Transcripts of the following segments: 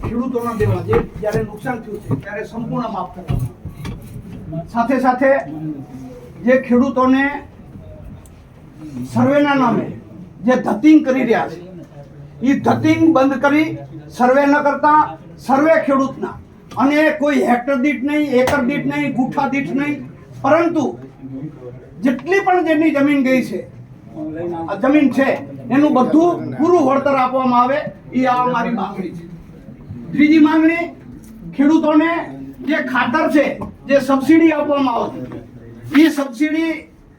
ખેડૂતોના દેવા જે જ્યારે નુકસાન થયું છે ત્યારે સંપૂર્ણ માફ કરવા, સાથે સાથે જે ખેડૂતોને સર્વેના નામે જે ધતિંગ કરી રહ્યા છે એ ધતિંગ બંધ કરી સર્વે ન કરતા સર્વે ખેડૂતના અને કોઈ હેક્ટર દીઠ નહીં, એકર દીઠ નહીં, ગુઠા દીઠ નહીં, પરંતુ જેટલી પણ જેની જમીન ગઈ છે જમીન છે એનું બધું પૂરું વળતર આપવામાં આવે એ આ અમારી માંગણી છે. ત્રીજી માંગણી, ખેડૂતોને જે ખાતર છે જે સબસિડી આપવામાં આવતી એ સબસિડી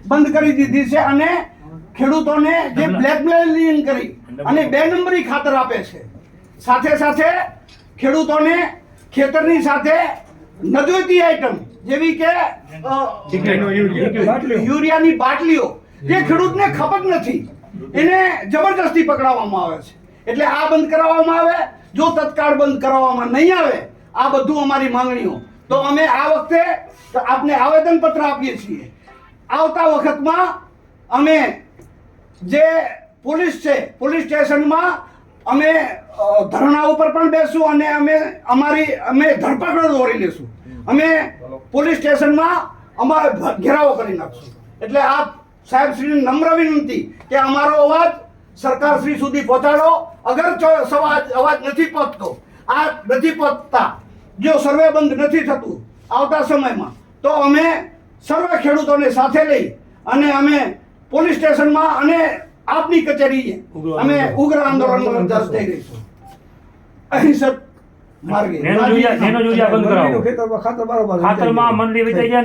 બંધ કરી દીધી છે અને ખેડૂતોને જે બ્લેકમેલિંગ કરી અને 2 નંબરી ખાતર આપે છે. સાથે સાથે ખેડૂતોને ખેતરની સાથે નજોતી આઈટમ જેવી કે યુરિયાની બાટલીઓ જે ખેડૂતને ખપત નથી એને જબરજસ્તી પકડાવવામાં આવે છે. એટલે આ બંધ કરાવવામાં આવે. જો તત્કાળ બંધ કરાવવામાં નહીં આવે આ બધું અમારી માંગણીઓ, તો અમે આ વખતે આપને આવેદનપત્ર આપીએ છીએ. આવતા વખતમાં અમે જે પોલીસ છે પોલીસ સ્ટેશનમાં અમે ધરણા ઉપર પણ બેસું અને અમે ધરપકડ દોરી લેશું. અમે પોલીસ સ્ટેશનમાં અમારે ઘેરાવો કરી નાખશું. એટલે આપ સાહેબ શ્રીને નમ્ર વિનંતી કે અમારો અવાજ સરકાર શ્રી સુધી પહોંચાડો. અગર અવાજ નથી પહોંચતો, આ નથી પહોંચતા, જો સર્વે બંધ નથી થતું આવતા સમયમાં, તો અમે સર્વે ખેડૂતોને સાથે લઈ અને અમે પોલીસ સ્ટેશનમાં અને આપની કચેરીએ અમે ઉગ્ર આંદોલન થઈ રહીશું. અહિંસક માર્ગે ખાતરમાં મંડળી વેચાઈ જાય.